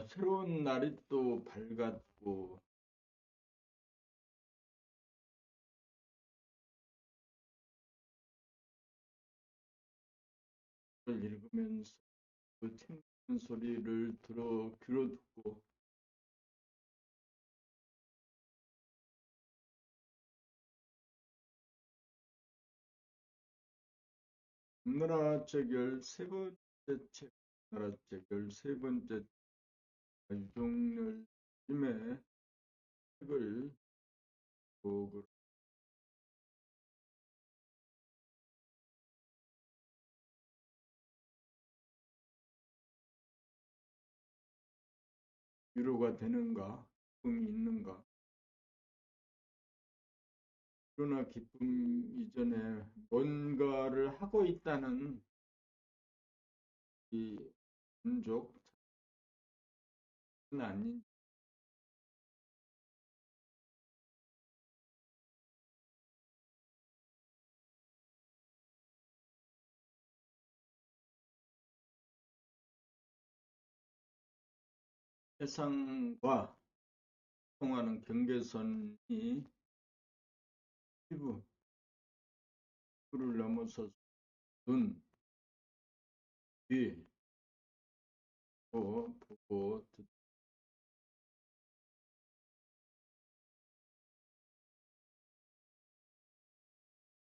새로운 날이 또 밝았고, 그걸 읽으면서 그 튕기는 소리를 귀로 듣고, 문나라책 13번째 책, 문나라책 13번째 유종열님의 책을 보고, 위로가 되는가, 기쁨이 있는가. 그러나 기쁨 이전에 뭔가를 하고 있다는 이 만족은 아닌 세상과 통하는 경계선이 피부, 를 넘어서 눈, 귀, 보고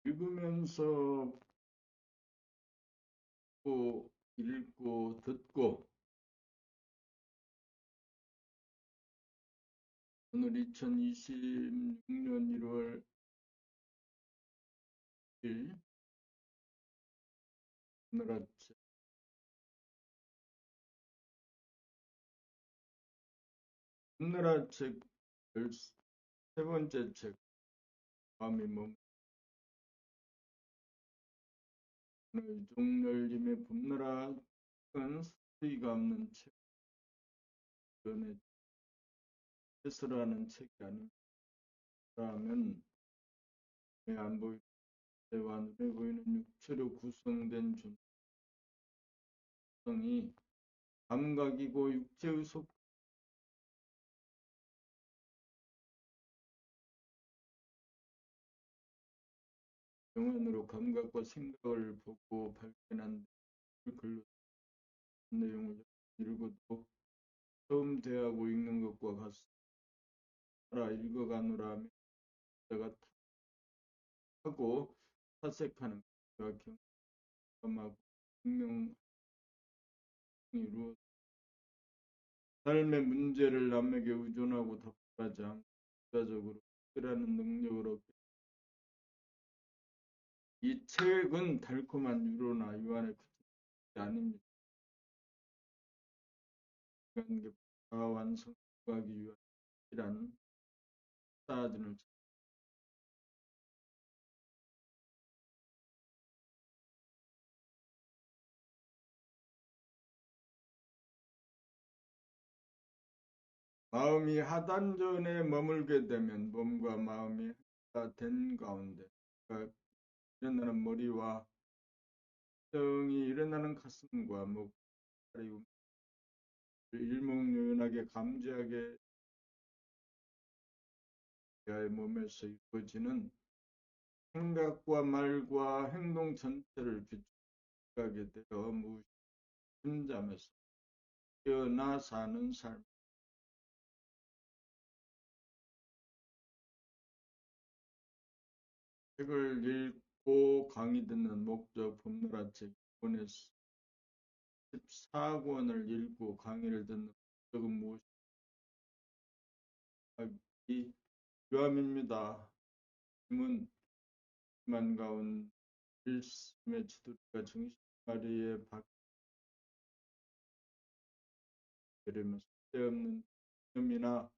읽으면서 보고 읽고 듣고 오늘 2026년 1월 1일 오늘 아침 봄나라 책 13번째 책 마음이 머무는 유종열님의 봄나라 책은 스토리가 없는 책, 연애 해설하는 책이 아니라면 안 보이는 대와 눈에 보이는 육체로 구성된 존성이 감각이고 육체의 속 영안으로 감각과 생각을 보고 발견한 글로 내용을 읽어도 처음 대하고 읽는 것과 같습니다. 읽어가노라 하면 내가 하고 사색하는 것과 경험하고 분명히 이루어 삶의 문제를 남에게 의존하고 답하지 않고 부자적으로 해결하는 능력을 얻게. 이 책은 달콤한 위로나 유한의 그게 아닙니다. 인간계 완성하기 위한 사진을 마음이 하단전에 머물게 되면 몸과 마음이 하나가 된 가운데 그러니까 일어나는 머리와 정이 일어나는 가슴과 목살이 일목요연하게 감지하게 대하의 몸에서 이루어지는 생각과 말과 행동 전체를 비추하게 되어 무심 잠에서 깨어나 사는 삶. 책을 읽고 강의 듣는 목적 봄나라 책 1권에서 14권을 읽고 강의를 듣는 목적은 무엇인가? 유함입니다. 힘은 만 가운 일심의 지도리가 정신마리에 박되려면 쓸데없는념이나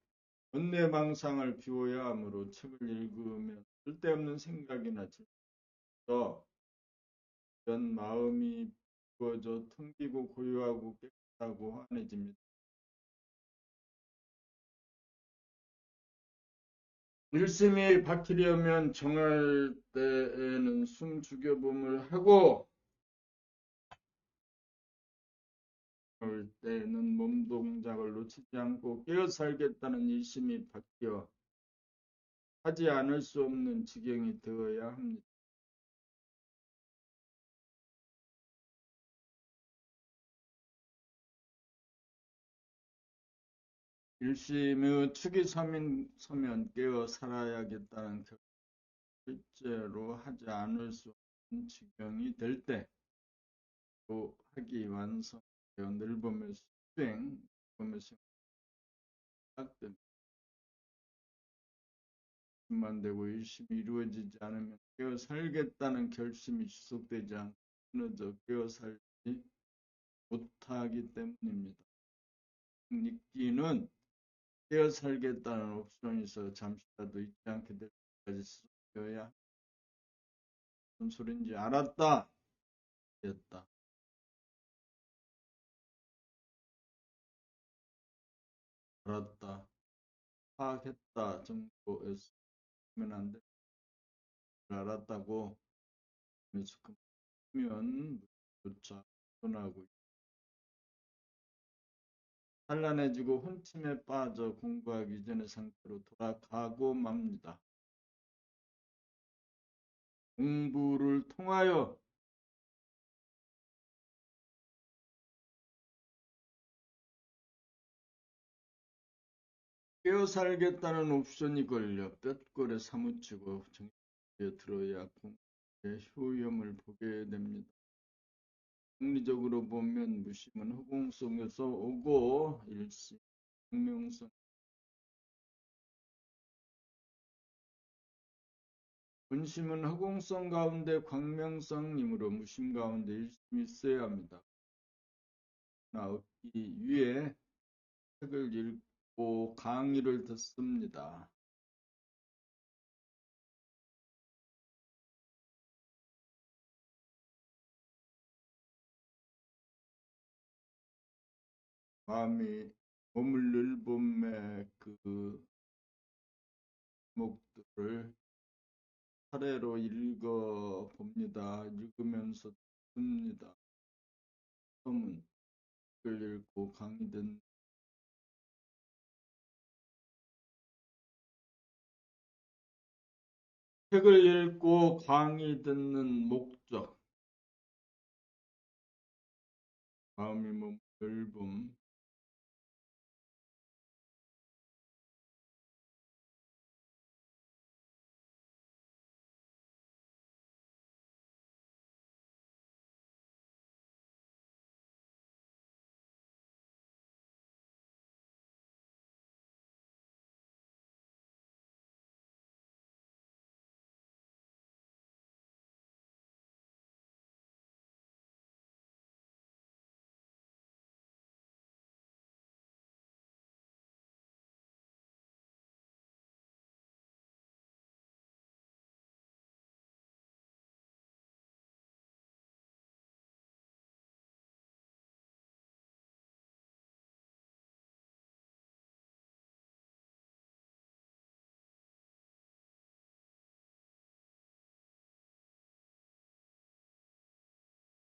번뇌망상을 비워야 하므로 책을 읽으면 쓸데없는 생각이나 질서 이런 마음이 비워져 텅비고 고요하고 깨끗하고 환해집니다. 일심이 박히려면 정할 때에는 숨 죽여봄을 하고 올 때는 몸 동작을 놓치지 않고 깨어 살겠다는 일심이 바뀌어 하지 않을 수 없는 지경이 되어야 합니다. 일심의 축이 서면 깨어 살아야겠다는 실제로 하지 않을 수 없는 지경이 될 때, 또 학이 완성되어 늘봄의 수행, 늘봄의 수행 시작됩니다. 만 되고 일심이 이루어지지 않으면 깨어 살겠다는 결심이 지속되지 않고 끊어져 깨어 살지 못하기 때문입니다. 읽기는 깨어 살겠다는 옵션에서 잠시라도 잊지 않게 될 때까지 쓰여야 무슨 소린지 알았다. 됐다. 알았다. 파악했다 정도에서 하면 안 돼. 알았다고 하면 조차 변하고 산란해지고 혼침에 빠져 공부하기 전의 상태로 돌아가고 맙니다. 공부를 통하여 깨어 살겠다는 옵션이 걸려 뼛골에 사무치고 정신에 들어야 공부의 효험을 보게 됩니다. 심리적으로 보면 무심은 허공 속에서 오고 일심, 광명성, 본심은 허공성 가운데 광명성이므로 무심 가운데 일심이 있어야 합니다. 나 얻기 위해 책을 읽고 강의를 듣습니다. 마음이 머물릴 봄의 그 목들을 차례로 읽어 봅니다. 읽으면서 듣습니다. 처음은 책을 읽고 강의 듣는 책을 읽고 강의 듣는 목적, 마음이 머물릴 봄,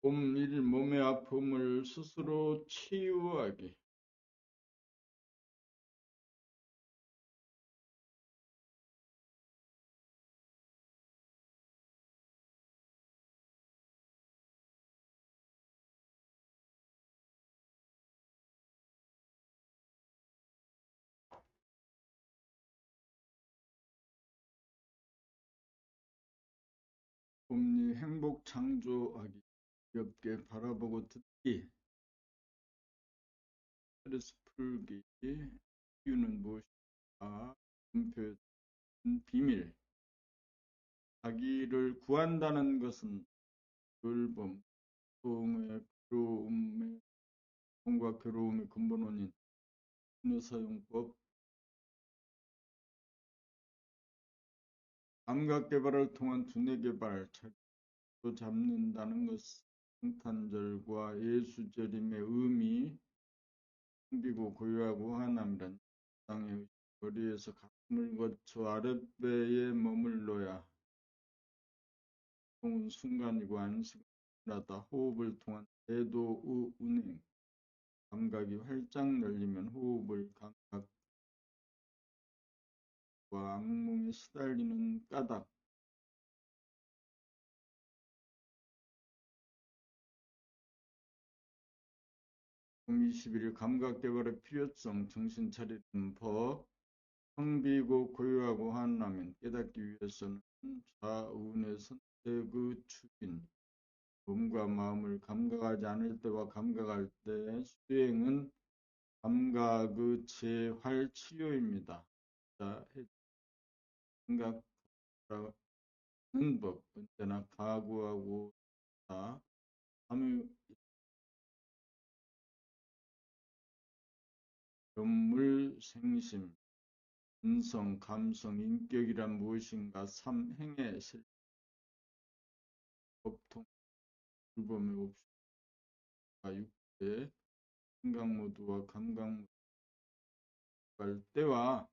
봄일 몸의 아픔을 스스로 치유하기. 봄이 행복 창조하기. 가볍게 바라보고 듣기. 스트레스 풀기. 이유는 무엇일까? 분표 비밀. 자기를 구한다는 것은 돌봄, 고통의 괴로움의 고통과 괴로움의 근본 원인, 사용법, 감각 개발을 통한 두뇌 개발, 자기도 잡는다는 것은 성탄절과 예수절임의 의미, 풍비고 고요하고 환함이란 땅의 거리에서 가슴을 거쳐 아랫배에 머물러야 고통은 순간이고 안식은 나다 호흡을 통한 대도 운행 감각이 활짝 열리면 호흡을 감각과 악몽에 시달리는 까닭. 21일 감각개발의 필요성, 정신 차리는 법. 성비고 고요하고 한라면 깨닫기 위해서는 좌우의 선택의 축인 몸과 마음을 감각하지 않을 때와 감각할 때 수행은 감각의 재활 치료입니다. 자, 생각하는 법 언제나 각오하고 다 참유 연물 생심 인성 감성 인격이란 무엇인가 삼행의 실법통 불범의 옵시가 육체 생각 모두와 감각 모두 할 때와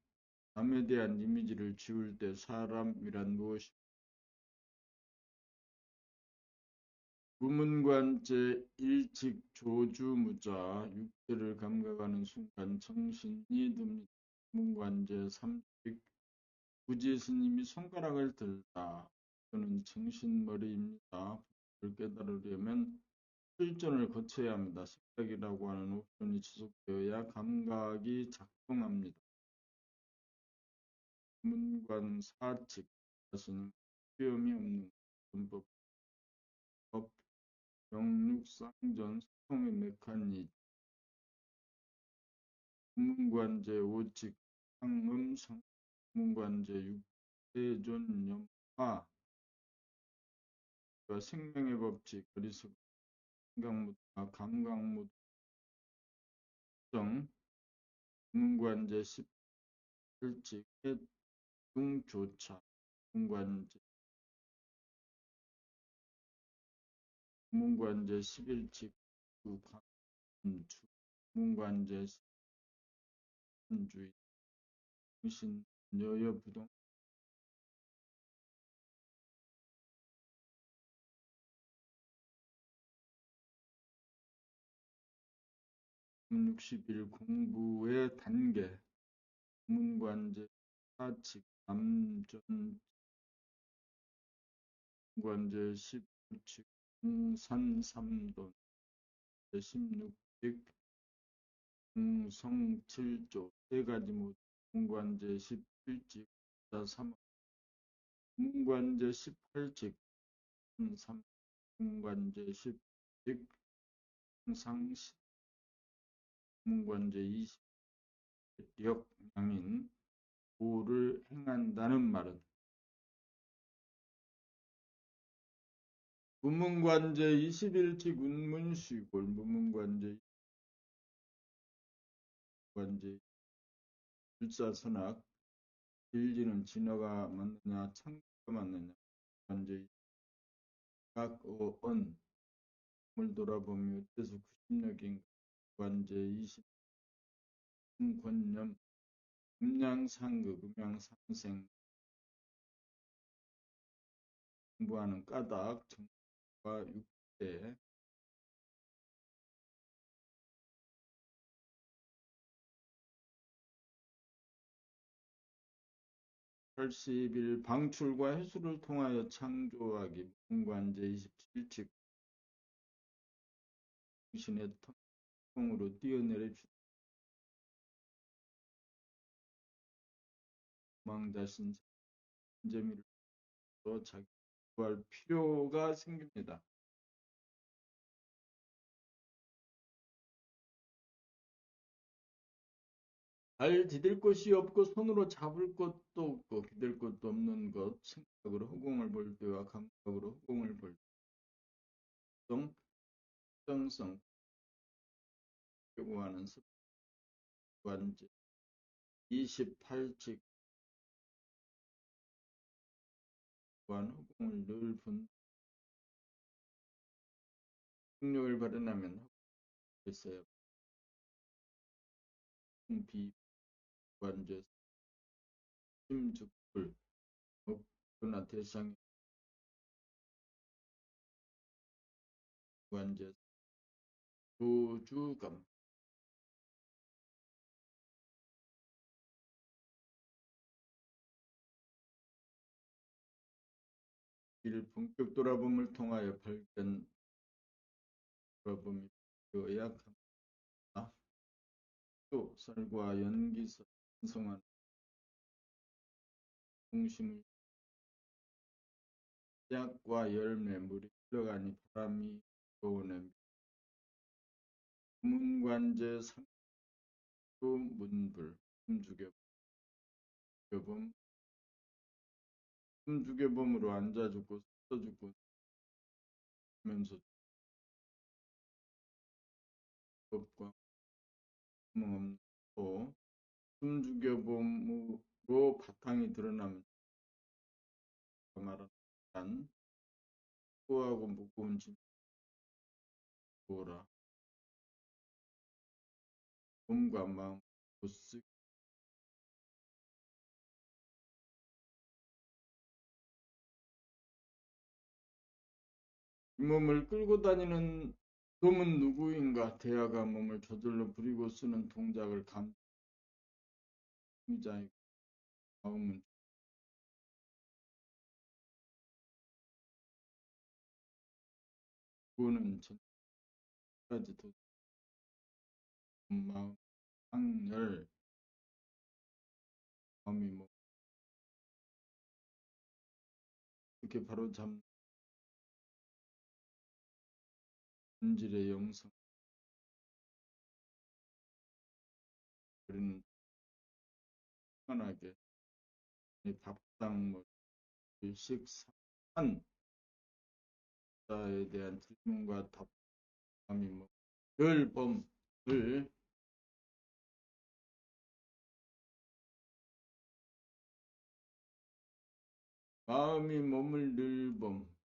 남에 대한 이미지를 지울 때 사람이란 무엇이 무문관제 일직 조주무자 육체를 감각하는 순간 정신이 듭니다. 무문관제 삼직 부지 스님이 손가락을 들다. 저는 정신머리입니다. 를 깨달으려면 실전을 거쳐야 합니다. 생각이라고 하는 옵션이 지속되어야 감각이 작동합니다. 문관 사칙 자신은 수염이 없는 문법 법 영육 쌍전 소통의 메커니즘 문관제 오직 상음 문관제 육대존 염화 생명의 법칙 어리석은 생각무다 감각무정 문관제 18칙 해등조차 문관제 11칙 관주 문관제 신주의 정신 여여부동 60일 공부의 단계 문관제 사칙 남전 문관제 19칙 공산삼돈 16칙 공성칠조 세 가지 모두 문관제 17칙 3 문관제 18칙 3 문관제 10칙 상시 문관제 20력 양인 도를 행한다는 말은 무문관제 21칙 운문시골 무문관제 관제 일사선악 진리는 진화가 맞느냐 창조가 맞느냐 관제 각어언 을 돌아보며 어때서 구심력인가 관제 20 권념 음양상극 음양상생 공부하는 까닭 정과 육대 80일 방출과 해수를 통하여 창조하기 문관제 27칙 정신의 통으로 뛰어내려 망자신 재미를 자기 구할 필요가 생깁니다. 발 디딜 곳이 없고 손으로 잡을 것도 없고 기댈 것도 없는 것 생각으로 허공을 볼 때와 감각으로 허공을 볼 때 특정성 요구하는 습관제 28칙 또한 허공을 늘 본 능력을 발현하면 있어요. 비관제 심즉불 목표나 대상의 관제 조주감 이를 본격 돌아봄을 통하여 발견 돌아봄이 되어야 합니다. 또 쌀과 연기서 생성한 중심을 씨앗과 열매, 물이 흘러가니 바람이 불어오는 문관제 상수 문불 숨죽여봄으로 앉아 죽고 서 죽고 하면서 법과 없는 또 숨죽여봄으로 바탕이 드러나면 말하는 후하고 무거운 짐 보라 몸과 마음 못쓰기 이 몸을 끌고 다니는 놈은 누구인가? 대하가 몸을 저절로 부리고 쓰는 동작을 감자의 마음은 구는 전까지 도 마음 상열 마음이 뭐 이렇게 바로 잠 본질의 영성 우리는 편하게 밥상 뭐 식사한 자에 대한 질문과 답함이 뭐 열범을 마음이 몸을 늘범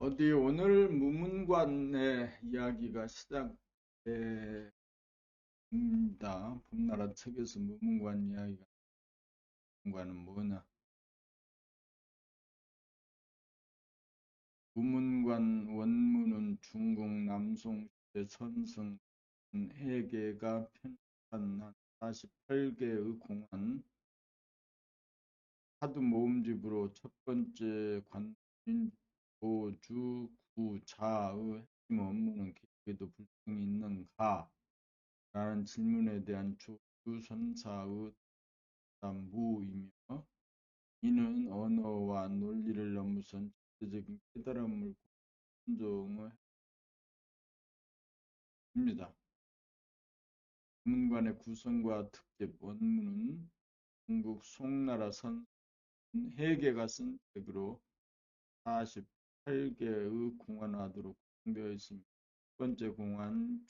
어디 오늘 무문관의 이야기가 시작됩니다. 봄나라 책에서 무문관 이야기가 무문관은 뭐냐? 무문관 원문은 중국 남송시대 선성 해계가 편찬한 48개의 공안 하두 모음집으로 첫 번째 관인 조주 구자의 핵심 업무는 계획에도 불평이 있는가? 라는 질문에 대한 조주선사의 답무이며 이는 언어와 논리를 넘어선 절대적인 깨달음을 존중을 합니다. 문관의 구성과 특집 원문은 중국 송나라 선 해계가 쓴 책으로 48개의 공안화도로 구성되어 있습니다. 첫 번째 공안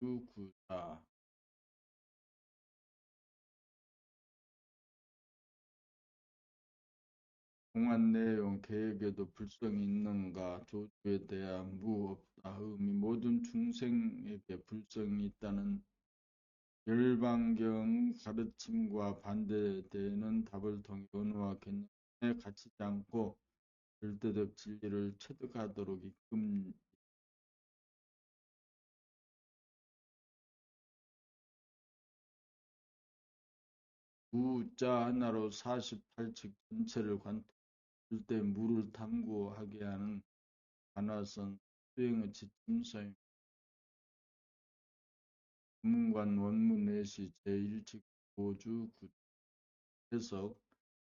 조주구자 공안 내용 계획에도 불성이 있는가? 조주에 대한 무 없다. 의미 모든 중생에게 불성이 있다는 열반경 가르침과 반대되는 답을 통해 언어와 개념에 갇히지 않고 절대적 진리를 체득하도록 이끌 무자 하나로 48칙 전체를 관통할 때 무를 탐구하게 하는 관화선 수행의 지침서입니다. 문관 원문 내시 제1칙 조주 해석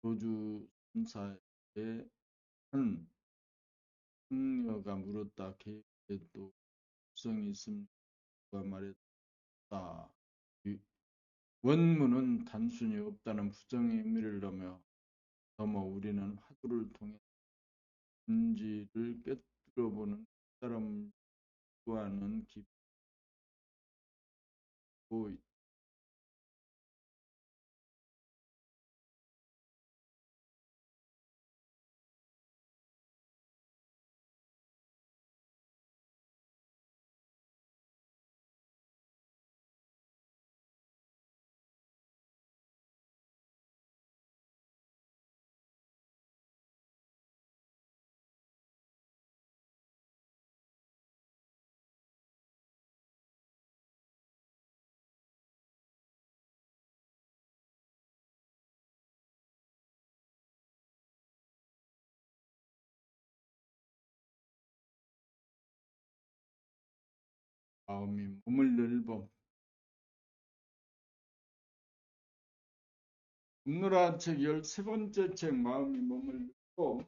조주 선사의 한 승려가 물었다. 계획에도 불성이 있습니까? 말했다. 원문은 단순히 없다는 부정의 의미를 넘어 우리는 화두를 통해 진지를 꿰뚫어보는 깨달음을 구하는 기고 마음이 몸을 넓어. 굽노라 책 13번째 책 마음이 몸을 넓어.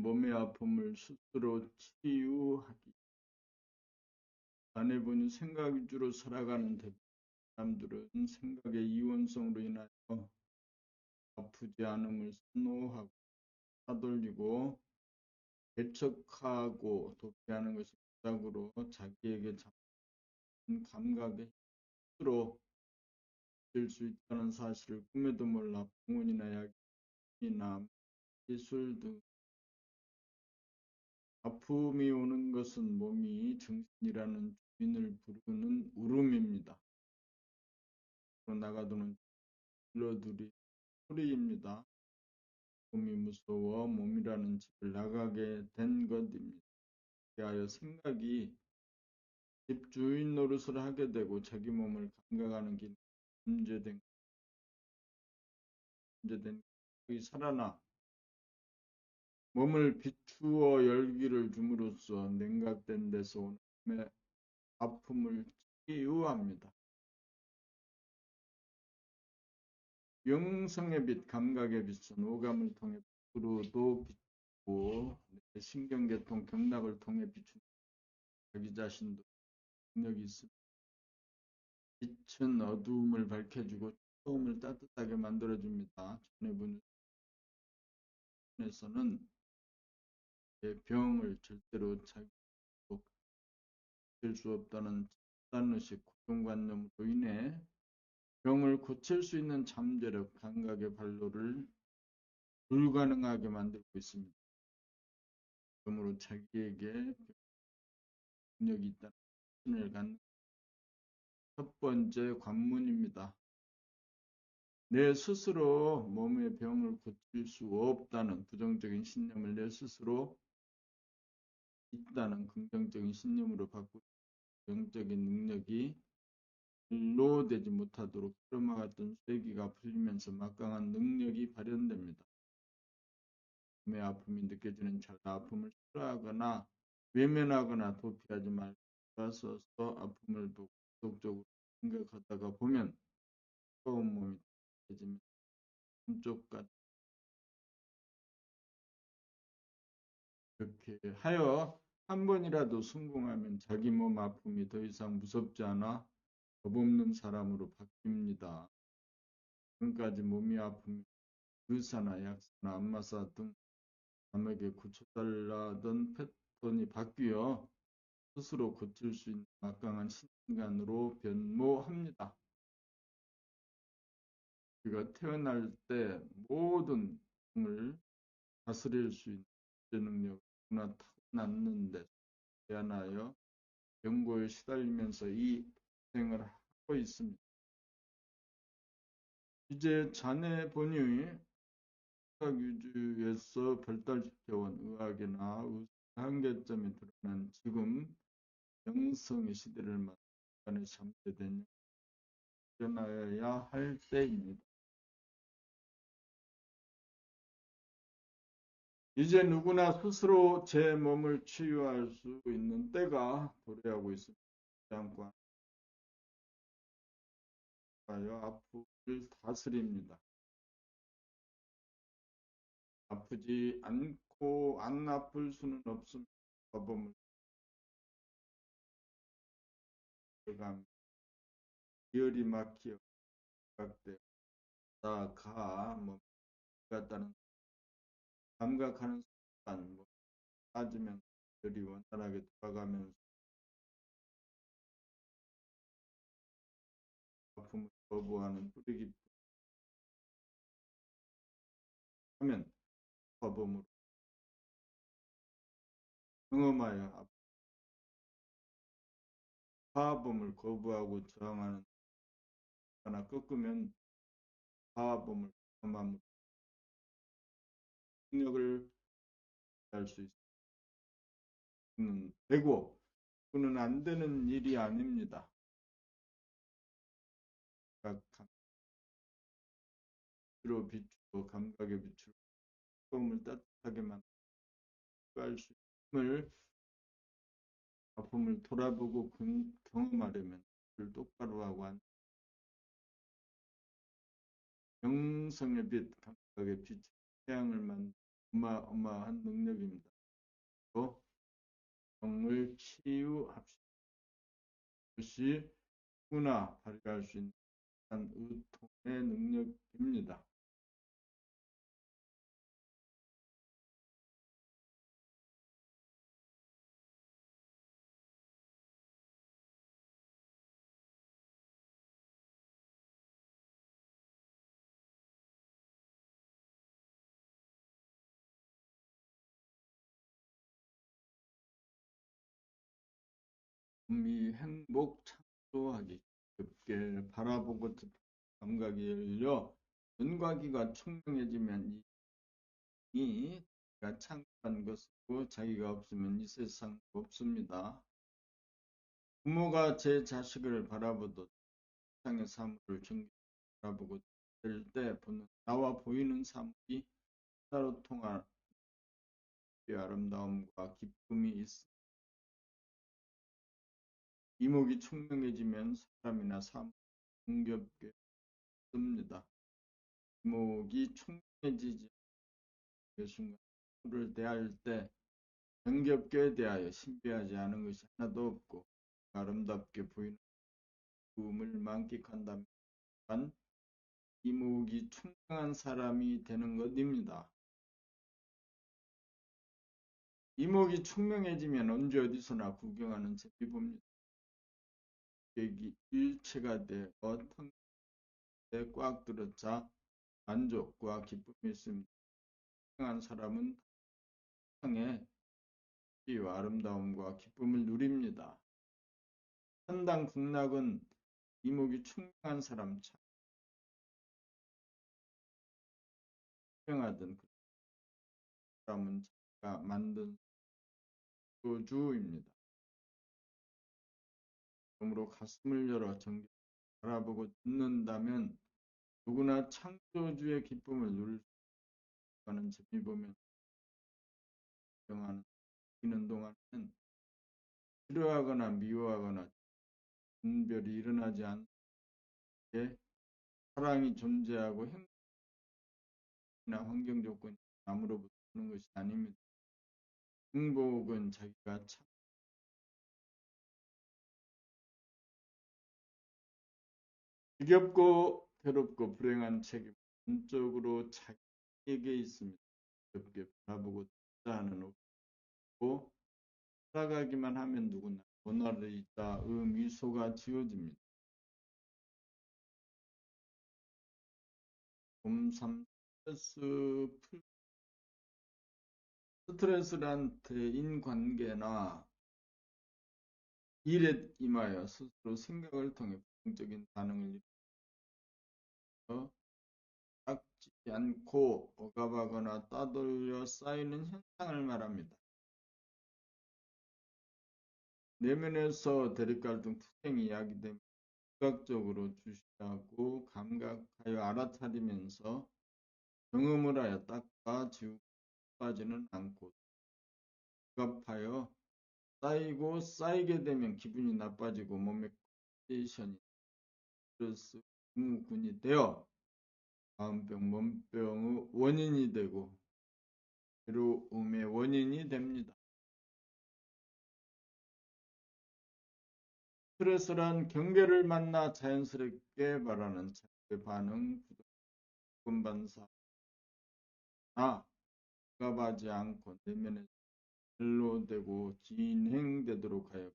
몸의 아픔을 스스로 치유하기. 아내분이 생각 위주로 살아가는 대부분 사람들은 생각의 이원성으로 인하여 아프지 않음을 선호하고 따돌리고 배척하고 도피하는 것이 부작으로 자기에게 잡힌 감각에 스스로 될 수 있다는 사실을 꿈에도 몰라 병원이나 약이나 기술 등 아픔이 오는 것은 몸이 정신이라는 주인을 부르는 울음입니다. 나가도는 불러들이 소리입니다. 몸이 무서워 몸이라는 집을 나가게 된 것입니다. 그리하여 생각이 집주인 노릇을 하게 되고 자기 몸을 감각하는 길 문제된 생각이 살아나 몸을 비추어 열기를 줌으로써 냉각된 데서 오는 몸의 아픔을 치유합니다. 영성의 빛, 감각의 빛은 오감을 통해 불으로도 비추고 신경계통, 경락을 통해 비추는 자기 자신도 능력이 있습니다. 빛은 어두움을 밝혀주고 추움을 따뜻하게 만들어줍니다. 전해분에서는 병을 절대로 자기로 고칠 수 없다는 집단의식 고정관념으로 인해 병을 고칠 수 있는 잠재력, 감각의 발로를 불가능하게 만들고 있습니다. 그러므로 자기에게 능력이 있다는 신을 갖는 첫 번째 관문입니다. 내 스스로 몸의 병을 고칠 수 없다는 부정적인 신념을 내 스스로 있다는 긍정적인 신념으로 바꾸고 영적인 능력이 일로되지 못하도록 트라우마 같은 쐐기가 풀리면서 막강한 능력이 발현됩니다. 몸의 아픔이 느껴지는 찰나 아픔을 싫어하거나 외면하거나 도피하지 말고 서서 아픔을 보고 지속적으로 생각하다가 보면 뜨거운 몸이 깨지면 한쪽까지 이렇게 하여 한 번이라도 성공하면 자기 몸 아픔이 더 이상 무섭지 않아 겁 없는 사람으로 바뀝니다. 지금까지 몸이 아프면 의사나 약사나 안마사 등 남에게 고쳐달라던 패턴이 바뀌어 스스로 고칠 수 있는 막강한 신간으로 변모합니다. 우리가 태어날 때 모든 을 다스릴 수 있는 능력을 누구나 타고났는데 태어나여 병고에 시달리면서 이 생을 하고 있습니다. 이제 자네 본인이 생각 위주에서 발달시켜온 의학이나 의사의 한계점이 드러난 지금 영성의 시대를 맞아 인간의 잠재된 일어나야 할 때입니다. 이제 누구나 스스로 제 몸을 치유할 수 있는 때가 도래하고 있습니다. 않고 하여 아픔을 다스립니다. 아프지 않고 안 아플 수는 없습니다. 법음을 감 열이 막히어 각돼 다가 뭐 같다는 감각하는 순간 뭐 빠지면 열이 원활하게 돌아가면서 아픔을 거부하는 뿌리 깊은 하면 법음으로 경험하여 파업을 거부하고 저항하는 거나 꺾으면 파업을 경험함으로 능력을 할 수 있는 되고 그는 안 되는 일이 아닙니다. 감으로 비추고 감각에 비추고 처음을 따뜻하게 만들 수 있음을 아픔을 돌아보고 경험하려면 그를 똑바로 하고 영성의 빛 감각에 비추 태양을 만든 어마어마한 능력입니다. 또 정을 치유합시다. 그것이 누구나 발휘할 수 있는 의통의 능력입니다. 이 행복 창조하기 깊게 바라보고 감각이 열려 눈과귀가 총명해지면 이 자기가 창조한 것이고 자기가 없으면 이 세상 없습니다. 부모가 제 자식을 바라보듯 세상의 사물을 정기 바라보고 될 때 보는 나와 보이는 사물이 하나로 통할 아름다움과 기쁨이 있습니다. 이목이 총명해지면 사람이나 사물이 정겹게 씁니다. 이목이 총명해지지 그 순간 를 대할 때 정겹게 대하여 신비하지 않은 것이 하나도 없고 아름답게 보이는 꿈을 만끽한다면 이목이 총명한 사람이 되는 것입니다. 이목이 총명해지면 언제 어디서나 구경하는 재미 봅니다. 여기 일체가 되어 텅에 꽉 들어차 만족과 기쁨이 있습니다. 총명한 사람은 세상의 희와 아름다움과 기쁨을 누립니다. 천당 극락은 이목이 총명한 사람 총명하던 그 사람은 자기가 만든 소주입니다. 그러므로 가슴을 열어 정결 바라보고 듣는다면 누구나 창조주의 기쁨을 누릴 수 있는 재미 보면 경하는 동안에는 싫어하거나 미워하거나 분별이 일어나지 않게 사랑이 존재하고 행복이나 환경 조건이 남으로부터 오는 것이 아닙니다. 행복은 자기가 참 지겹고 괴롭고 불행한 책임 전적으로 자기에게 있습니다. 가볍게 바라보고 듣자 하는 없고 살아가기만 하면 누구나 모나리자의 미소가 지어집니다. 스트레스란 대인관계나 일에 임하여 스스로 생각을 통해 부정적인 반응을 일으켜 닦지 않고 억압하거나 따돌려 쌓이는 현상을 말합니다. 내면에서 대립갈등 투쟁이 야기되면 즉각적으로 주시하고 감각하여 알아차리면서 경험을 하여 닦아 지우고 빠지는 않고 억압하여 쌓이고 쌓이게 되면 기분이 나빠지고 몸의 컨디션이 스트레스 증후군이 되어 마음병, 몸병의 원인이 되고 괴로움의 원인이 됩니다. 스트레스란 경계를 만나 자연스럽게 말하는 자기의 반응, 부분 반사나 억압하지 않고 내면에 멜로되고 진행되도록 하여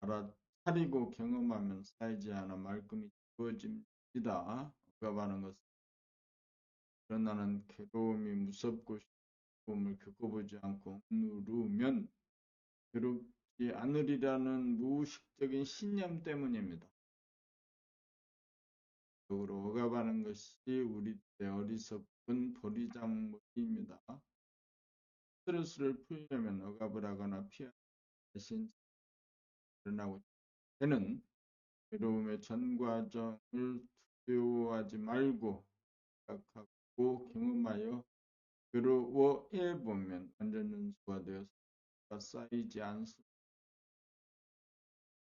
알아차리고 경험하면 쌓이지 않아 말끔히 지워집니다. 억압하는 것은 일어나는 괴로움이 무섭고 괴로움을 겪어보지 않고 누르면 괴롭지 않으리라는 무의식적인 신념 때문입니다. 적으로 억압하는 것이 우리 때 어리석은 도리장물입니다. 스트레스를 풀려면 억압을 하거나 피하는 대신 일어나고 때는 괴로움의 전 과정을 두려워하지 말고 생각하고 경험하여 괴로워해 보면 완전 연수가 되어서 쌓이지 않습니다.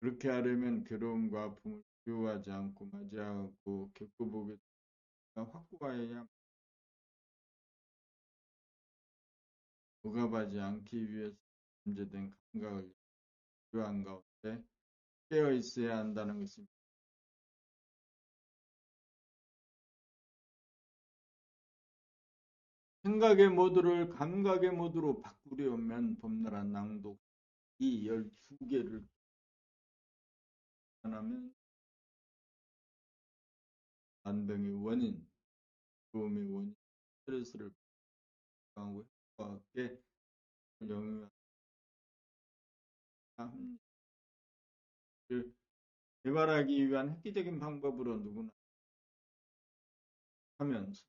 그렇게 하려면 괴로움과 아픔을 두려워하지 않고 맞이하고 겪어보게 확고해야 억압하지 않기 위해서 잠재된 감각을 필요한 가운데 깨어 있어야 한다는 것입니다. 생각의 모드를 감각의 모드로 바꾸려면 봄나란 낭독 이 12개를 하면 반병의 원인, 도움의 원인, 스트레스를 방하고 효과하게 영향을 개발하기 위한 획기적인 방법으로 누구나 하면서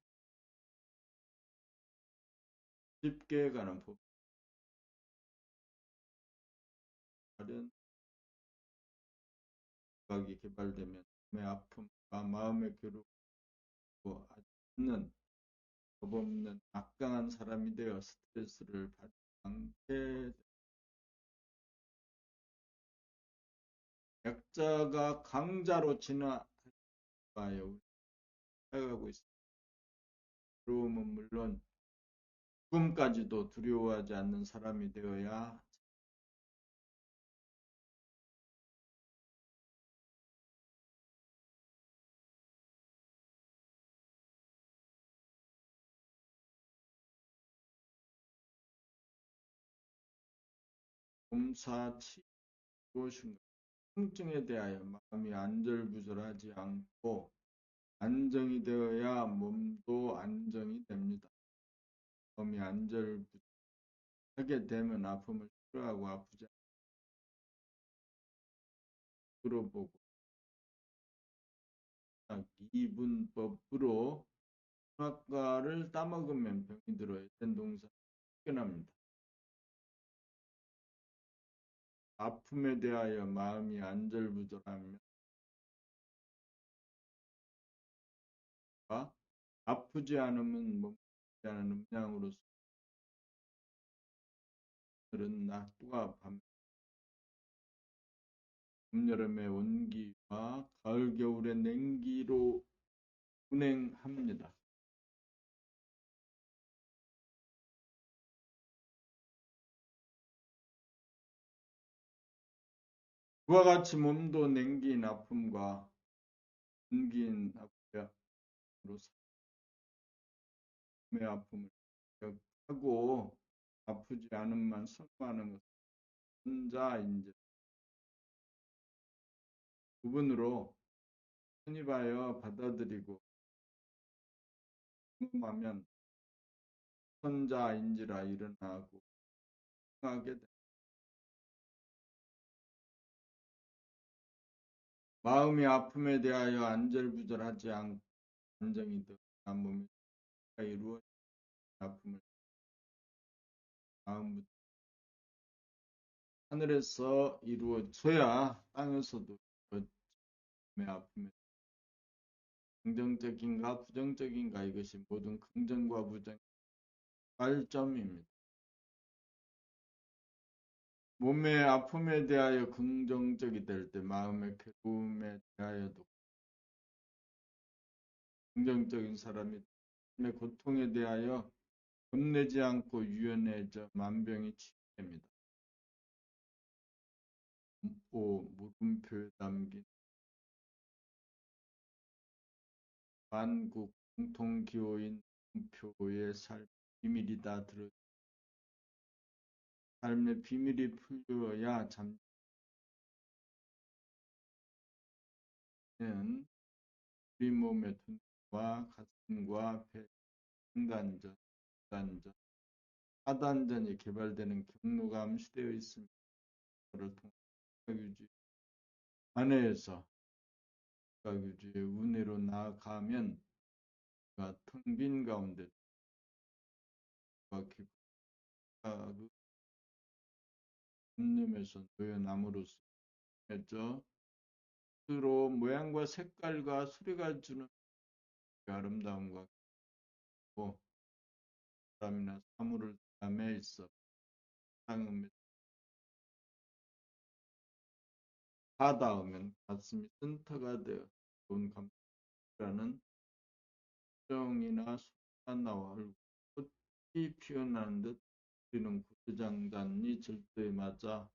쉽게 가는 법, 다른 감각이 개발되면 마음의 아픔과 마음의 괴로움과 않는 법 없는 막강한 사람이 되어 스트레스를 받지 않게 약자가 강자로 진화하여 살아가고 있습니다. 괴로움은 물론 죽음까지도 두려워하지 않는 사람이 되어야 몸사치 무엇인가 통증에 대하여 마음이 안절부절하지 않고 안정이 되어야 몸도 안정이 됩니다. 마음이 안절부절하게 되면 아픔을 싫어하고 아프지 않고 보고 이분법으로 성악과를 따먹으면 병이 들어야 된 동사 표현합니다. 아픔에 대하여 마음이 안절부절하면 아프지 않으면 몸지 않은 음양으로서 오늘은 낮과 밤, 봄, 여름의 온기와 가을, 겨울의 냉기로 운행합니다. 그와 같이 몸도 냉긴 아픔과 온긴 아픔으로 삶의 아픔을 기억하고 아프지 않음만 선호하는 것은 혼자인지 부분으로 편입하여 받아들이고 경험하면 혼자인지라 일어나고 생각하게 됩니다. 마음이 아픔에 대하여 안절부절하지 않고 안정이 되어 몸이 이루어진 아픔을 마음부터 하늘에서 이루어져야 땅에서도 이루어짐의 아픔에 긍정적인가 부정적인가 이것이 모든 긍정과 부정의 발점입니다. 몸의 아픔에 대하여 긍정적이 될 때 마음의 괴로움에 대하여도 긍정적인 사람이 몸의 고통에 대하여 겁내지 않고 유연해져 만병이 치유됩니다. 물음표에 담긴 만국 공통기호인 표의 삶 비밀이다 들어 삶의 비밀이 풀려야 잠재는 우리 몸의 두뇌와 가슴과 배, 중단전, 단전, 하단전이 개발되는 경로가 암시되어 있습니다. 통해 유지 안에서 유지의 운해로 나아가면 텅 빈 가운데 그 념에서 놓여남으로써 했죠. 스스로 모양과 색깔과 소리가 주는 아름다움과 같고 사람이나 사물을 담에 있어 상음에 다 닿으면 가슴이 뜬터가 되어 좋은 감정이라는 표정이나 소리가 나와 꽃이 피어나는 듯 우리는 구르장단이 절도에 맞아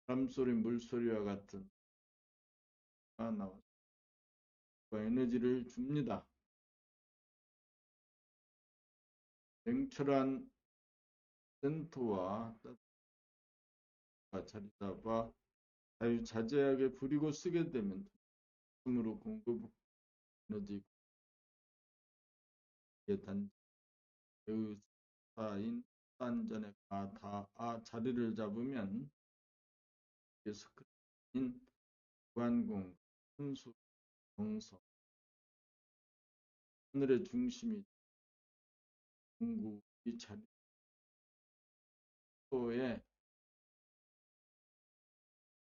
바람소리 물소리와 같은 소리가 나와 에너지를 줍니다. 냉철한 센터와 따뜻한 자리 잡아 자제하게 부리고 쓰게 되면 힘으로 공급 에너지 단지 의사인 단전에 다 자리를 잡으면 스크린인 무한공 순수 정서 하늘의 중심이 공급이 자리에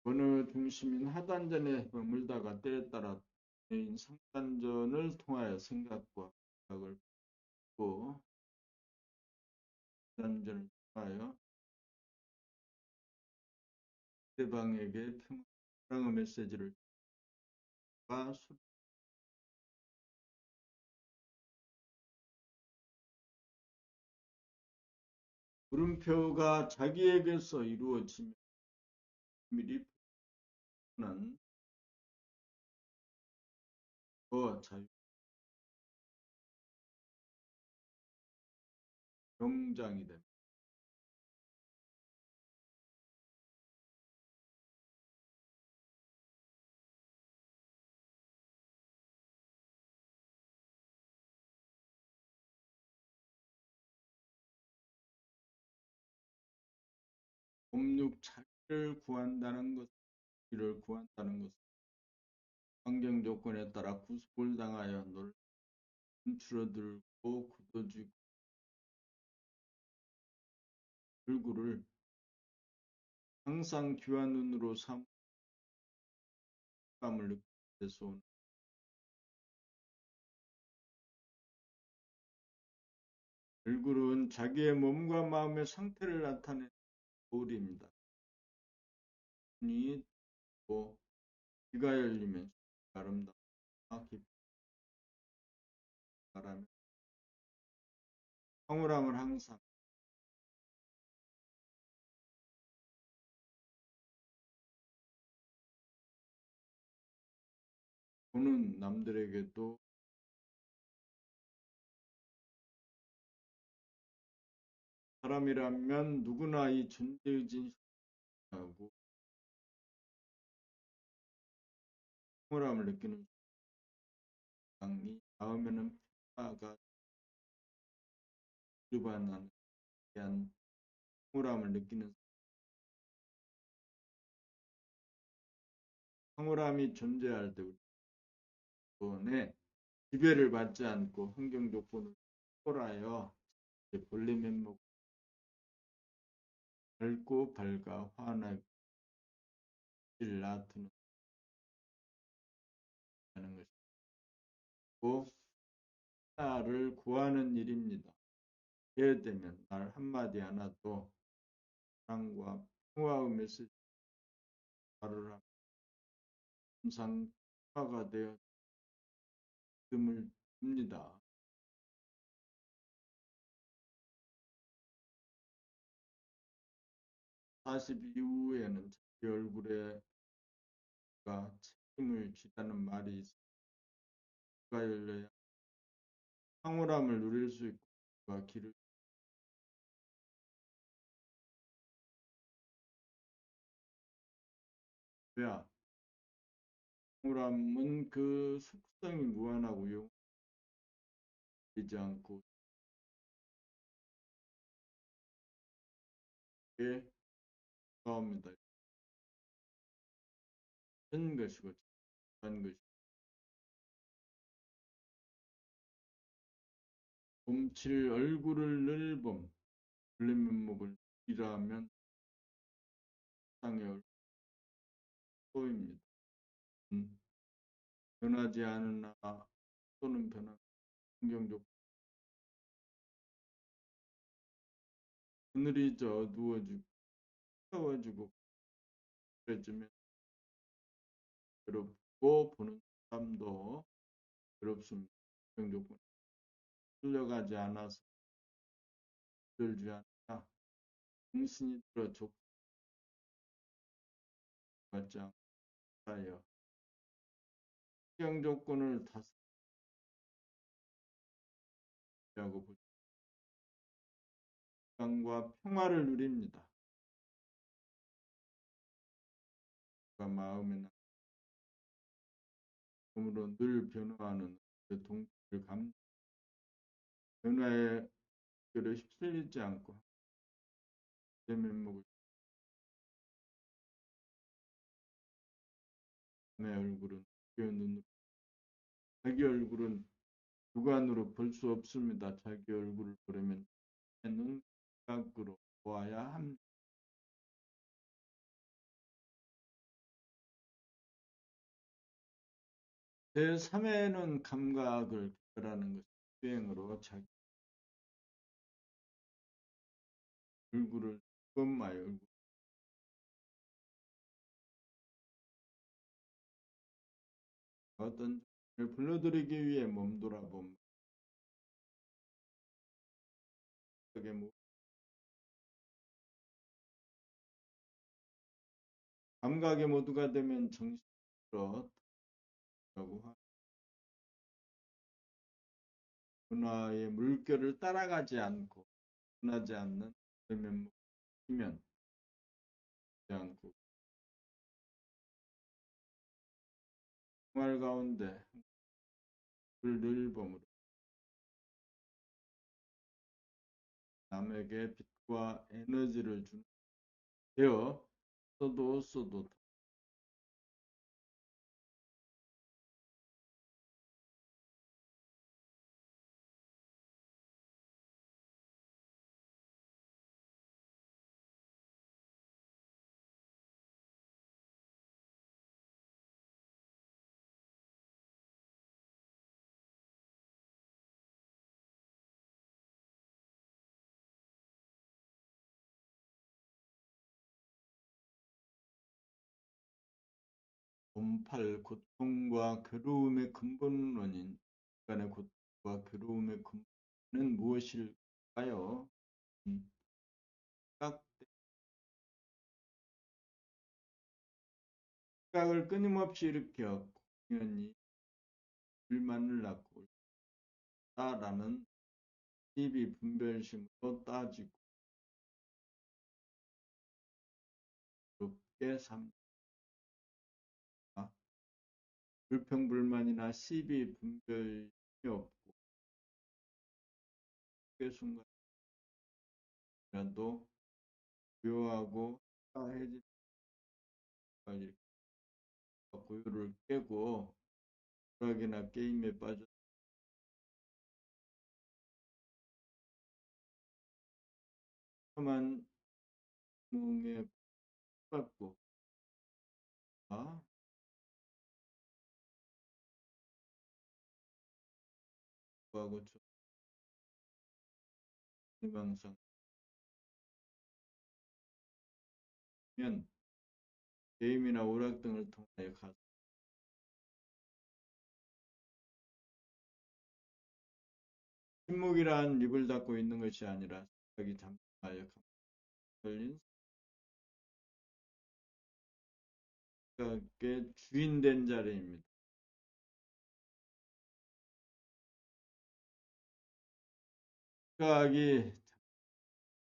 어느 중심인 하단전에 머물다가 때에 따라 개인 상단전을 통하여 생각과 생각을 고 하단전을 통하여 상대방에게 평화의 메시지를 가 물음표가 자기에게서 이루어지면 미리 는 더 자유명장이 됩니다. 법육 자기를 구한다는 것, 이를 구한다는 것은 환경 조건에 따라 구속을 당하여 줄어들고 굳어지고 얼굴을 항상 귀한 눈으로 감을 느끼는 데서 오는 얼굴은 자기의 몸과 마음의 상태를 나타내는 거울입니다. 눈이 또 귀가 열리면 아름답고 깊은 바람에 황홀함을 항상 보는 남들에게도 사람이라면 누구나 이 존재의식하고 황홀함을 느끼는 상이 다음에는 평화가 일반화는 대한 황홀함을 느끼는 황홀함이 존재할 때 우리 손에 지배를 받지 않고 환경 조건을 초월하여 본래 면목 밝고 밝아 환하게 나타나는 것이고 하나를 구하는 일입니다. 예를 들면 말 한마디 하나도 사랑과 평화의 메시지 말을 하면 항상 평화가 되어 믿음을 줍니다. 40 이후에는 자기 얼굴에 책임을 지다는 말이 있어가 열려야 황홀함을 누릴 수 있고 길을 줘야 황홀함은 그 속성이 무한하고 용되지 않고 게 나옵니다. 한 것이고 한 것이 봄칠 얼굴을 늘봄 원래면목을 이라면 상의 얼굴입니다. 변하지 않으나 또는 변한 환경적 하늘이 저 어두워지고 차가워지고 그래지면 괴롭고 보는 사람도 괴롭습니다. 환경적 흘려가지 않아서 들지 않아 정신이 들어 족같지 않아요. 환경 조건을 다스리고 건강과 평화를 누립니다. 마음이나 몸으로 늘 변화하는 동기를 변화에 휩쓸리지 않고 내 면목을 내 얼굴은 눈으로 자기 얼굴은 육안으로 볼 수 없습니다. 자기 얼굴을 보려면 눈 감각으로 보아야 합니다. 제3회는 감각을 개발하는 것이 수행으로 자기 얼굴을 엄마의 얼굴 어떤 점을 불러들이기 위해 몸돌아봄 감각의 모두가 되면 정신으로 라고 문화의 물결을 따라가지 않고 변하지 않는 면목이면 않고 생활 가운데 늘 범으로 남에게 빛과 에너지를 주는 되어 써도 곰팔 고통과 괴로움의 근본 원인 인간의 고통과 괴로움의 근본은 무엇일까요? 각 생각을 끊임없이 일으켜 공연히 불만을 낳고 있다라는 시비 분별심으로 따지고 그렇게 삼다. 불평불만이나 시비 분별심이 없고 그 순간이라도 고요하고 해진 고요를 깨고 오락이나 게임에 빠져 험한 몽에 빠졌고 하고 희망상 면 게임이나 오락 등을 통하여 침묵이란 입을 닫고 있는 것이 아니라 생각이 잠잠하여 걸린 생각의 주인 된 자리입니다. 생각이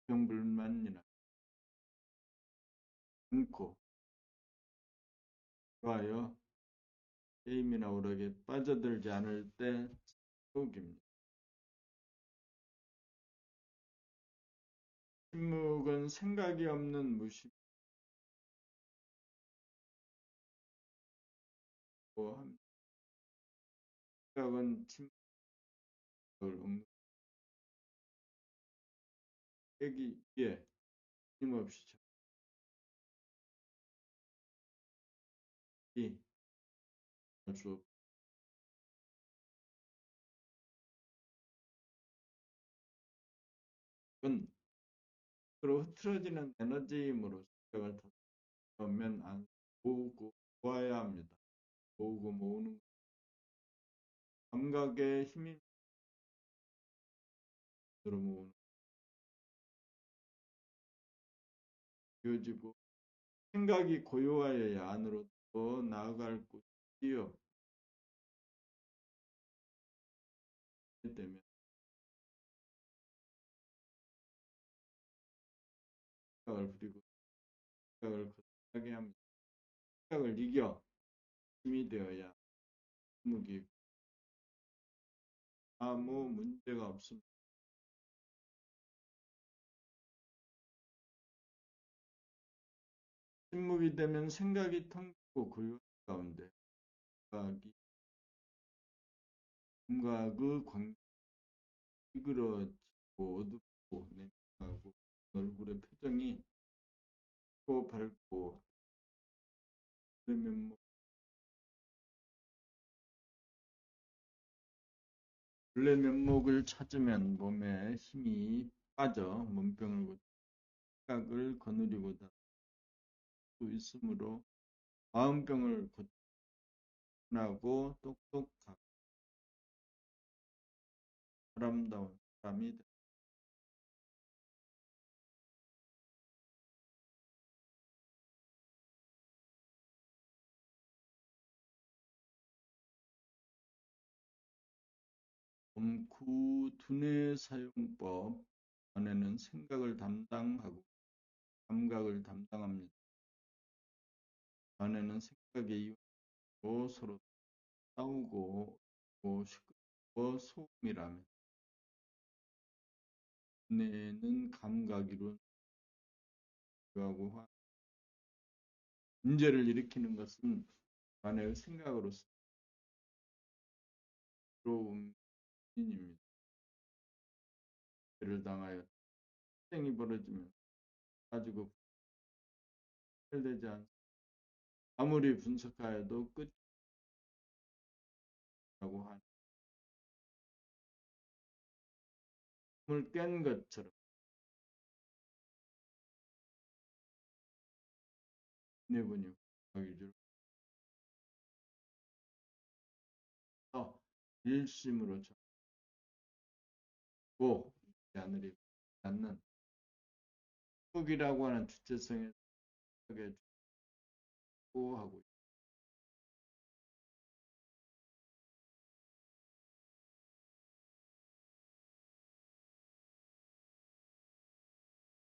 불평불만이나 않고 좋아요. 게임이나 오락에 빠져들지 않을 때 침묵입니다. 침묵은 생각이 없는 무심 합니다. 생각은 침묵을 엉 애기 위에 힘없이 자기 할수 없. 그건 서로 흐트러지는 에너지 힘으로 생각을 다면 안 모으고 모아야 합니다. 모으고 모으는 감각의 힘이 들어 모으는 이어지고 생각이 고요하여야 안으로 더 나아갈 곳이 없기 때문에 생각을 부리고 생각을 거듭하게 합니다. 생각을 이겨 힘이 되어야 침묵이 아무 문제가 없습니다. 침묵이 되면 생각이 텅 비고 고요 가운데 감각이 감각의 광 찌그러지고 어둡고 냉랭하고 얼굴의 표정이 또 밝고 면목 원래 면목을 찾으면 몸에 힘이 빠져 몸병을 고치고 생각을 거느리고 다닐 수 있으므로 마음병을 고치고 똑똑하고 아름다운 사람이 됩니다. 구 두뇌 사용법 안에는 생각을 담당하고 감각을 담당합니다. 안에는 생각의 이유로 서로 싸우고 시끄럽고 소음이라면 두뇌는 감각으로 하고 문제를 일으키는 것은 안의 생각으로서 들어온 인입니다. 죄를 당하여 희생이 벌어지면 가지고 해결되지 않습니다. 아무리 분석하여도 끝이라고 하는 꿈을 깬 것처럼 내분이 가기를 일심으로 정고 하늘이 않는 축이라고 하는 주체성에 주고 하고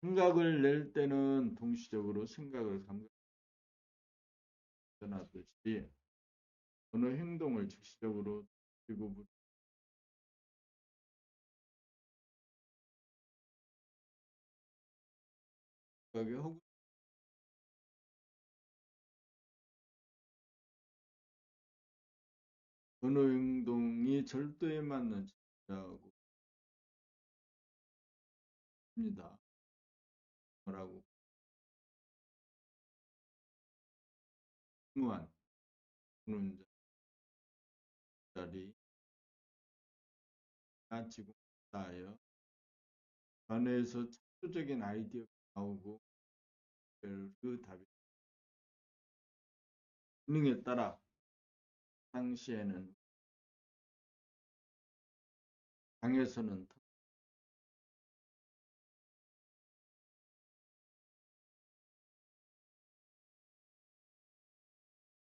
생각을 낼 때는 동시적으로 생각을 감각하듯이 어느 행동을 즉시적으로 그리고 생각에 허구 어느 행동이 절도에 맞는 진짜고 합니다. 뭐라고 중요한 보는 자리 지금 다하여 안에서 창조적인 아이디어가 나오고 그 답이 기능에 따라 당시에는 방에서는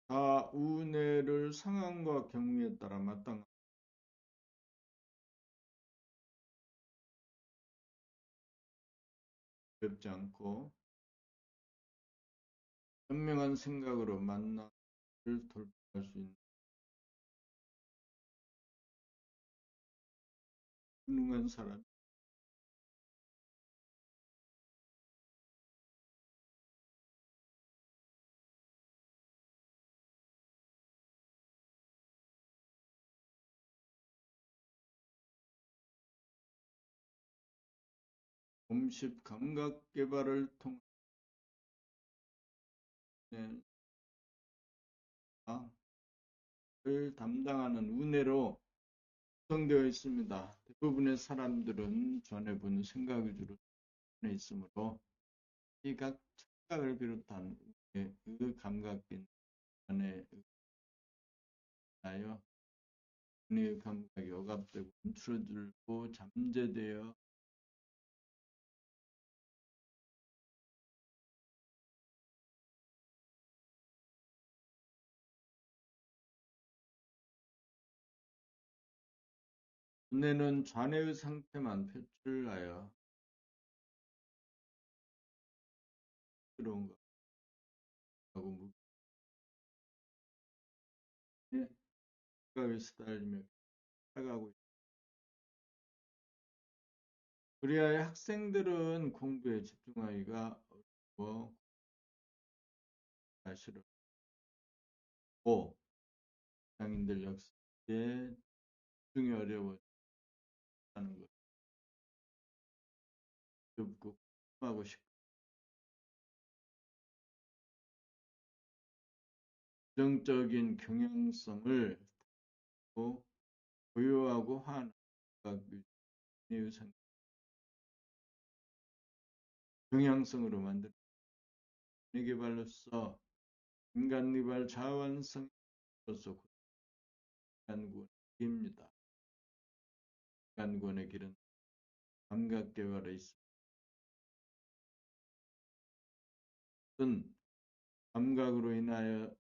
다운해를 상황과 경우에 따라 마땅하게 어렵지 않고 현명한 생각으로 만남을 돌파할 수 있는 훌륭한 사람. 몸십 감각 개발을 통해 을 담당하는 운해로 구성되어 있습니다. 대부분의 사람들은 전해본 생각 위주로 전해 있으므로 시각, 청각을 비롯한 의 감각인 전에 의하여 운해의 감각이 억압되고 움츠러들고 잠재되어 운해는 좌뇌의 상태만 표출하여 들어온 것하고 무게 생각에 시달리며 살아가고 있습니다. 그리하여 학생들은 공부에 집중하기가 어려워 사실은 장인들 역시에 집중이 어려워하는 것, 좁고 궁금하고 싶고 부정적인 경향성을 보유하고 하는 경향성으로 만든 개발로서 인간 개발 자완성으로서 인간구원의 길입니다. 인간구원의 길은 감각 개발에 있습니다. 감각으로 인하여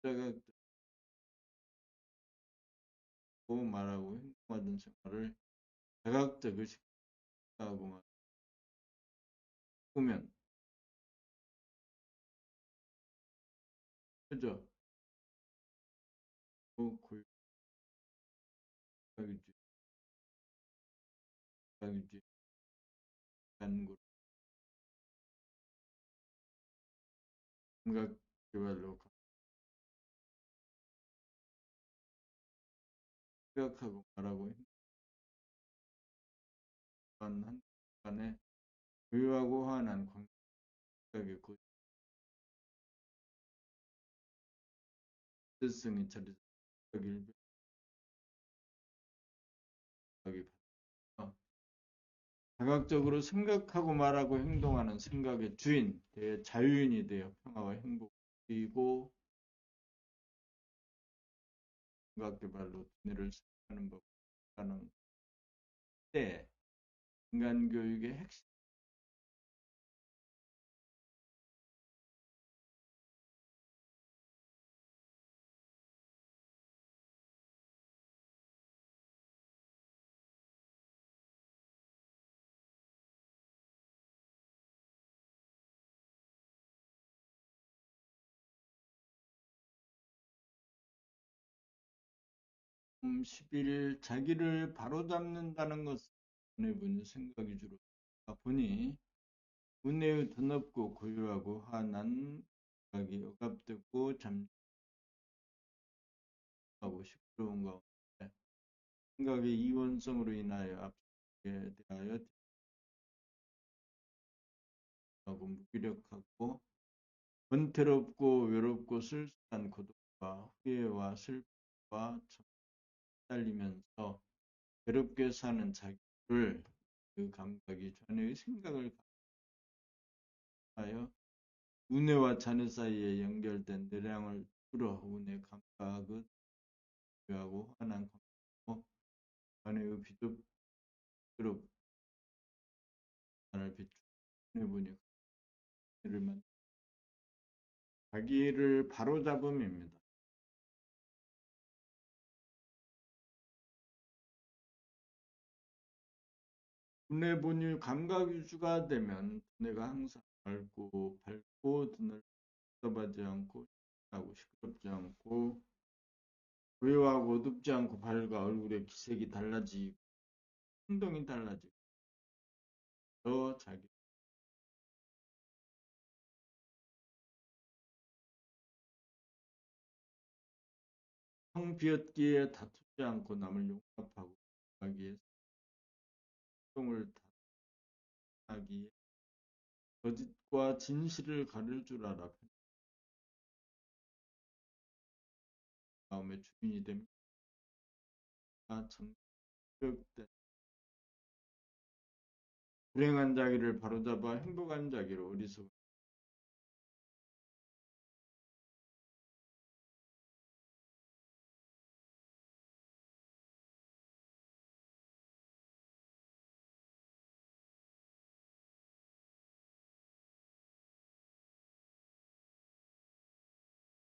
자각되고 말하고 행동하던 생활을 자각적 의식하고 보면 그죠? 고유 자기주의, 자기주의, 간구, 감각 개발로 생각하고 말하고 행동하는 한간에 고유하고 환한 감각의 고질성이 차례적일 자각적으로 생각하고 말하고 행동하는 생각의 주인, 자유인이 되어 평화와 행복을 누리고 감각 개발로 두뇌를 사용하는 법하는 때 인간 교육의 핵심 10일 자기를 바로잡는다는 것은 분의 생각이 주로 보니 운해의 드높고 고유하고 환한 생각이 억압되고 잠잠하고 시끄러운 가운데 생각의 이원성으로 인하여 앞서게 대하여 하고 무기력하고 권태롭고 외롭고 쓸쓸한 고독과 후회와 슬픔과 달리면서 괴롭게 사는 자기를 그 감각이 자네의 생각을 하여 운해와 자네 사이에 연결된 내량을 뚫어 운해 감각을 하고 환한 감각으로 자네의 비좁도록 나를 비추는 분이 를 자기를 바로잡음입니다. 분해 본유 감각 유주가 되면 분해가 항상 밝고 드늘답하지 않고 하고 시끄럽지 않고 고요하고 어둡지 않고 밝아 얼굴의 기색이 달라지고 행동이 달라지고 더 자기 성 비었기에 다투지 않고 남을 용납하고 자기의 행동을 하기에 거짓과 진실을 가릴 줄 알아 마음의 주인이 됩니다. 정적된 불행한 자기를 바로잡아 행복한 자기로 어리석은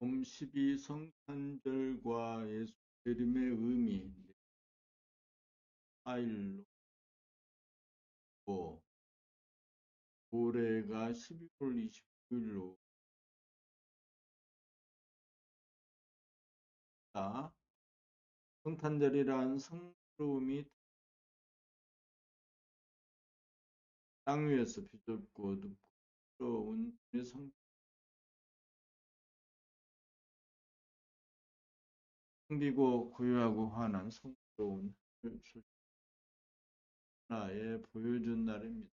봄 12 성탄절과 예수 재림의 의미 파일로 올해가 12월 29일로 성탄절이란 성스러움이 땅 위에서 비좁고 부끄러운 성비고 고요하고 환한 성스러운 나에 보여준 날입니다.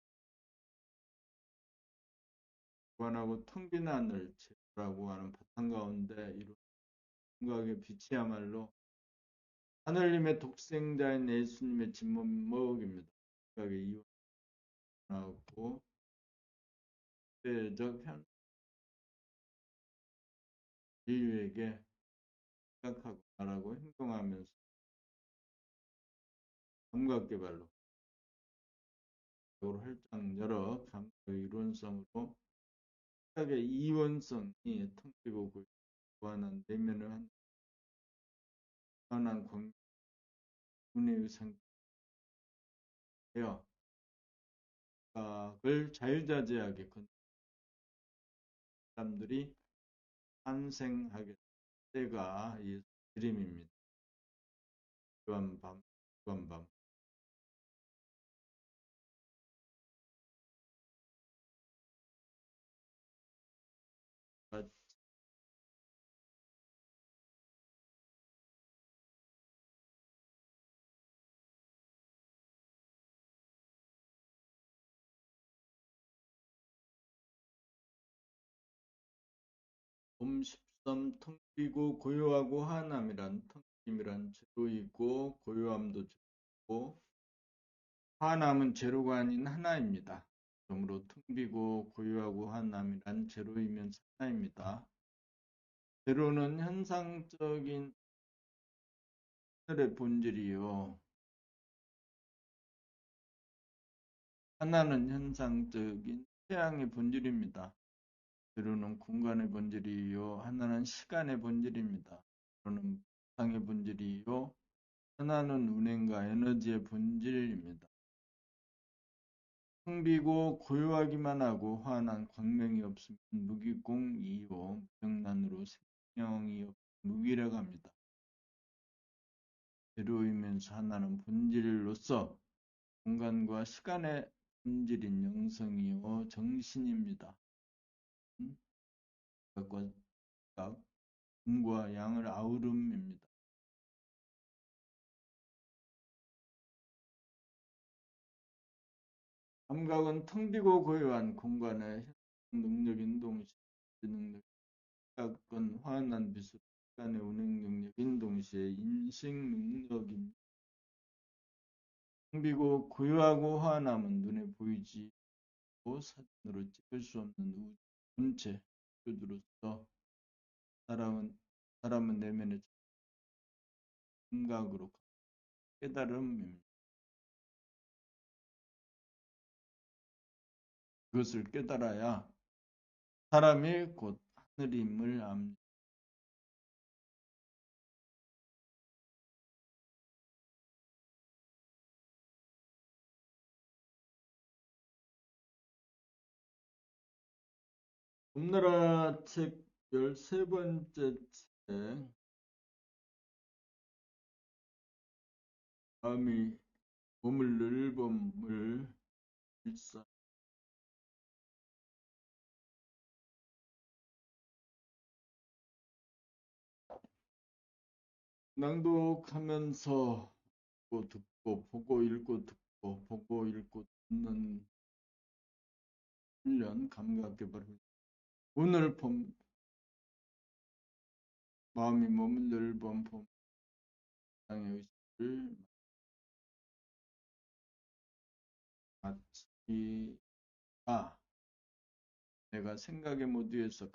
무관하고 텅 빈 하늘 제라고 하는 바탕 가운데 이룬 생각의 빛이야말로 하늘님의 독생자인 예수님의 진면목입니다. 생각의 이완하고 대적 현 인류에게 생각하고 말하고 행동하면서 감각 개발로 활짝 열어 감각의 이론성으로 생각의 이원성이 텅비고 고안한 내면을 한한 광분의 상태여 생각을 자유자재하게 건 사람들이 탄생하게 때가 이 드림입니다. 주한밤, 주한밤. 봄 13 텅비고 고요하고 한함이란 텅김이란 제로이고 고요함도 제로고 한함은 제로가 아닌 하나입니다. 그러므로 텅비고 고요하고 한함이란 제로이면 하나입니다. 제로는 현상적인 하늘의 본질이요. 하나는 현상적인 태양의 본질입니다. 제로는 공간의 본질이요. 하나는 시간의 본질입니다. 제로는 상의 본질이요. 하나는 운행과 에너지의 본질입니다. 텅 비고 고요하기만 하고 환한 광명이 없으면 무기공이요. 무정란으로 생명이 없 무기라고 합니다. 제로이면서 하나는 본질로서 공간과 시간의 본질인 영성이요. 정신입니다. 각과 음과 양을 아우름입니다. 감각은 텅 비고 고요한 공간의 능력인 동시에 능력, 시각은 환한 빛으로 시간의 운행 능력인 동시에 인식 능력입니다. 텅 비고 고요하고 환함은 눈에 보이지 않고 사진으로 찍을 수 없는 본체, 표주로서 사람은 내면의 감각으로 깨달음입니다. 그것을 깨달아야 사람이 곧 하늘임을 압니다. 봄나라 책 13번째 책 마음이 몸을 늘봄을 일사 낭독하면서 듣고 보고 읽고 듣고 보고 읽고 듣는 훈련, 감각 개발 훈련. 오늘 봄, 마음이 몸을 넓은 봄, 땅의 의식을 마치가 내가 생각의 모두에서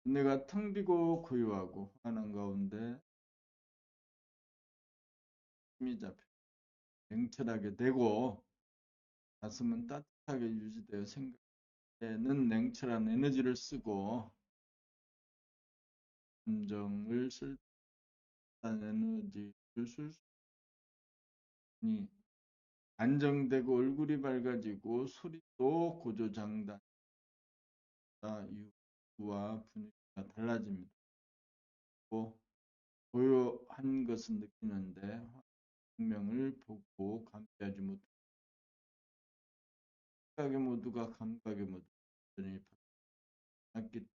내가 텅 비고 고요하고 환한 가운데 힘이 잡혀 냉철하게 되고 가슴은 따뜻하게 유지되어 생각에는 냉철한 에너지를 쓰고 감정을 쓸 에너지를 쓸 수 있으니 안정되고 얼굴이 밝아지고 소리도 고조장단과 유와 분위기가 달라집니다. 고요한 것은 느끼는데 생명을 보고 감지하지 못하고 생각의 모두가 감각의 모두 완전히 바뀌었기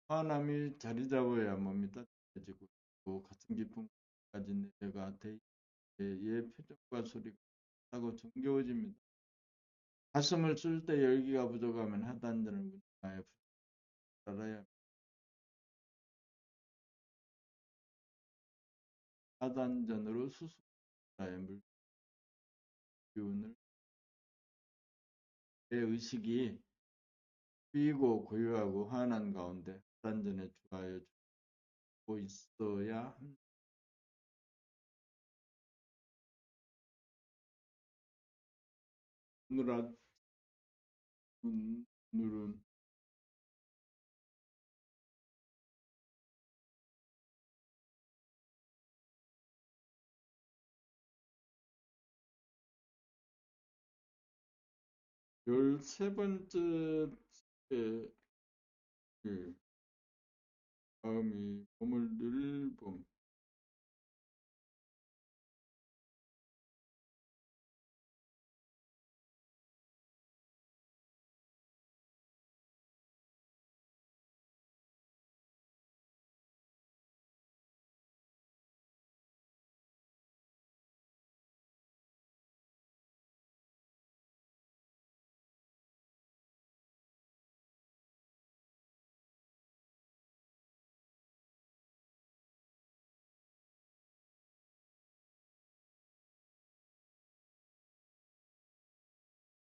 화남이 자리 잡아야 몸이 따뜻해지고 있고 가슴 깊은 곳까지 내가 대의 표정과 소리가 하고 정겨워집니다. 가슴을 쓸 때 열기가 부족하면 하단전을 운동하여 알아야 합니다. 하단전으로 수술하여 물 기운을 내 의식이 비고 고요하고 환한 가운데 하단전에 주하여 주고 있어야 합니다. 오늘은 13번째 그 마음이 몸을